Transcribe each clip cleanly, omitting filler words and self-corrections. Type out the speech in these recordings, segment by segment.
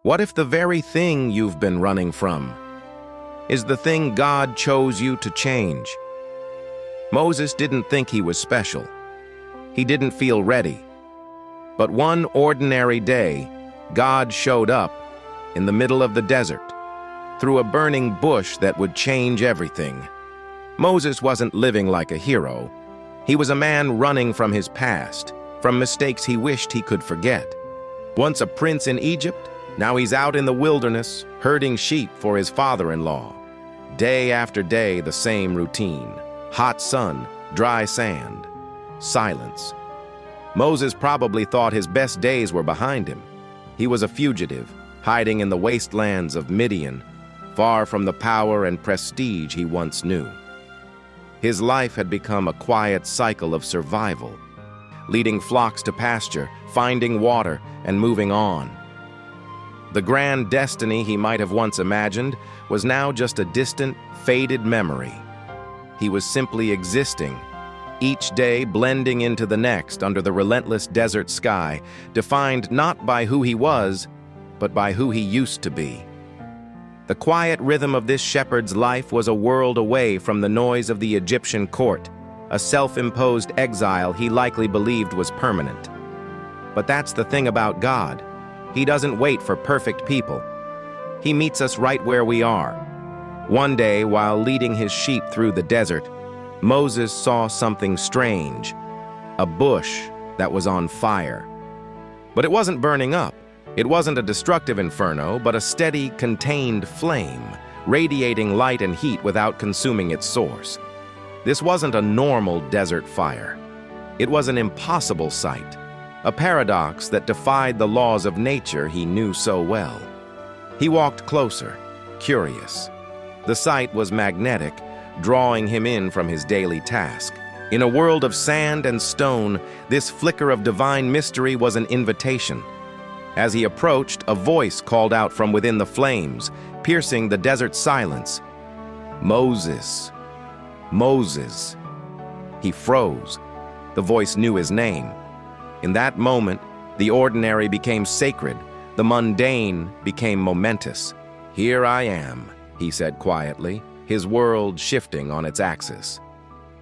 What if the very thing you've been running from is the thing God chose you to change? Moses didn't think he was special. He didn't feel ready. But one ordinary day, God showed up in the middle of the desert, through a burning bush that would change everything. Moses wasn't living like a hero. He was a man running from his past, from mistakes he wished he could forget. Once a prince in Egypt, now he's out in the wilderness, herding sheep for his father-in-law. Day after day, the same routine. Hot sun, dry sand, silence. Moses probably thought his best days were behind him. He was a fugitive, hiding in the wastelands of Midian, far from the power and prestige he once knew. His life had become a quiet cycle of survival, leading flocks to pasture, finding water, and moving on. The grand destiny he might have once imagined was now just a distant, faded memory. He was simply existing, each day blending into the next under the relentless desert sky, defined not by who he was, but by who he used to be. The quiet rhythm of this shepherd's life was a world away from the noise of the Egyptian court, a self-imposed exile he likely believed was permanent. But that's the thing about God. He doesn't wait for perfect people. He meets us right where we are. One day, while leading his sheep through the desert, Moses saw something strange, a bush that was on fire. But it wasn't burning up. It wasn't a destructive inferno, but a steady, contained flame, radiating light and heat without consuming its source. This wasn't a normal desert fire. It was an impossible sight, a paradox that defied the laws of nature he knew so well. He walked closer, curious. The sight was magnetic, drawing him in from his daily task. In a world of sand and stone, this flicker of divine mystery was an invitation. As he approached, a voice called out from within the flames, piercing the desert silence. "Moses! Moses!" He froze. The voice knew his name. In that moment, the ordinary became sacred, the mundane became momentous. "Here I am," he said quietly, his world shifting on its axis.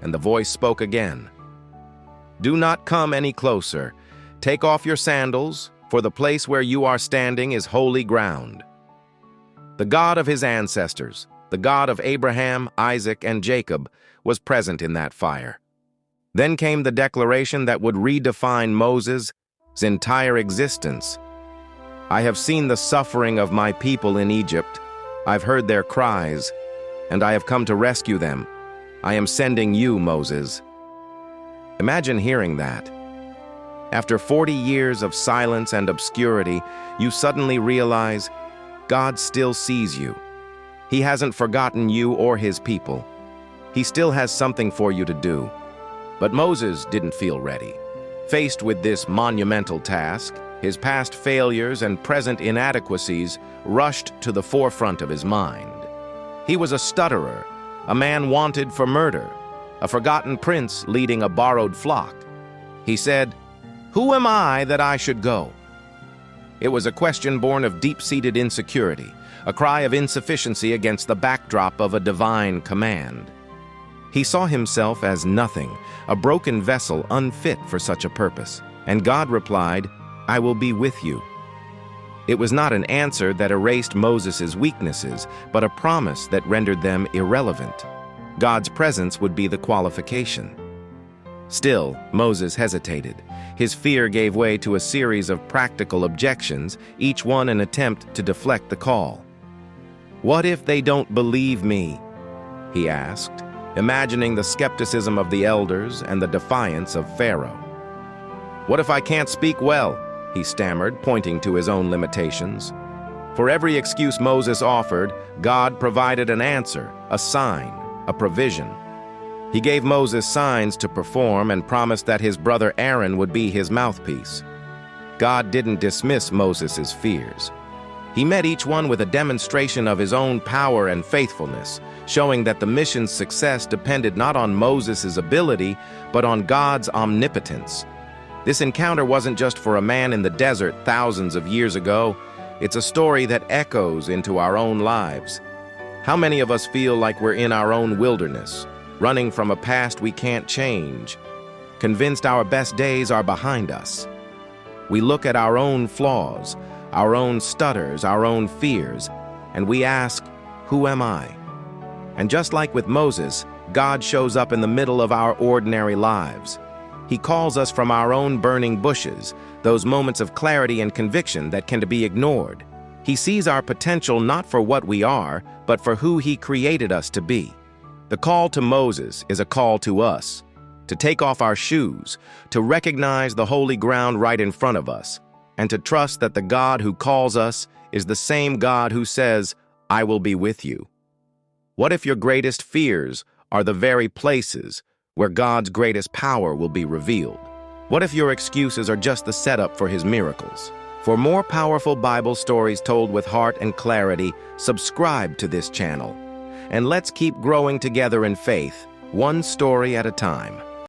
And the voice spoke again. "Do not come any closer. Take off your sandals, for the place where you are standing is holy ground." The God of his ancestors, the God of Abraham, Isaac, and Jacob, was present in that fire. Then came the declaration that would redefine Moses' entire existence. "I have seen the suffering of my people in Egypt. I've heard their cries, and I have come to rescue them. I am sending you, Moses." Imagine hearing that. After 40 years of silence and obscurity, you suddenly realize God still sees you. He hasn't forgotten you or his people. He still has something for you to do. But Moses didn't feel ready. Faced with this monumental task, his past failures and present inadequacies rushed to the forefront of his mind. He was a stutterer, a man wanted for murder, a forgotten prince leading a borrowed flock. He said, "Who am I that I should go?" It was a question born of deep-seated insecurity, a cry of insufficiency against the backdrop of a divine command. He saw himself as nothing, a broken vessel unfit for such a purpose. And God replied, "I will be with you." It was not an answer that erased Moses' weaknesses, but a promise that rendered them irrelevant. God's presence would be the qualification. Still, Moses hesitated. His fear gave way to a series of practical objections, each one an attempt to deflect the call. "What if they don't believe me?" he asked, imagining the skepticism of the elders and the defiance of Pharaoh. "What if I can't speak well?" he stammered, pointing to his own limitations. For every excuse Moses offered, God provided an answer, a sign, a provision. He gave Moses signs to perform and promised that his brother Aaron would be his mouthpiece. God didn't dismiss Moses' fears. He met each one with a demonstration of his own power and faithfulness, showing that the mission's success depended not on Moses' ability, but on God's omnipotence. This encounter wasn't just for a man in the desert thousands of years ago. It's a story that echoes into our own lives. How many of us feel like we're in our own wilderness, running from a past we can't change, convinced our best days are behind us? We look at our own flaws, our own stutters, our own fears, and we ask, who am I? And just like with Moses, God shows up in the middle of our ordinary lives. He calls us from our own burning bushes, those moments of clarity and conviction that can be ignored. He sees our potential not for what we are, but for who He created us to be. The call to Moses is a call to us, to take off our shoes, to recognize the holy ground right in front of us, and to trust that the God who calls us is the same God who says, "I will be with you." What if your greatest fears are the very places where God's greatest power will be revealed? What if your excuses are just the setup for His miracles? For more powerful Bible stories told with heart and clarity, subscribe to this channel. And let's keep growing together in faith, one story at a time.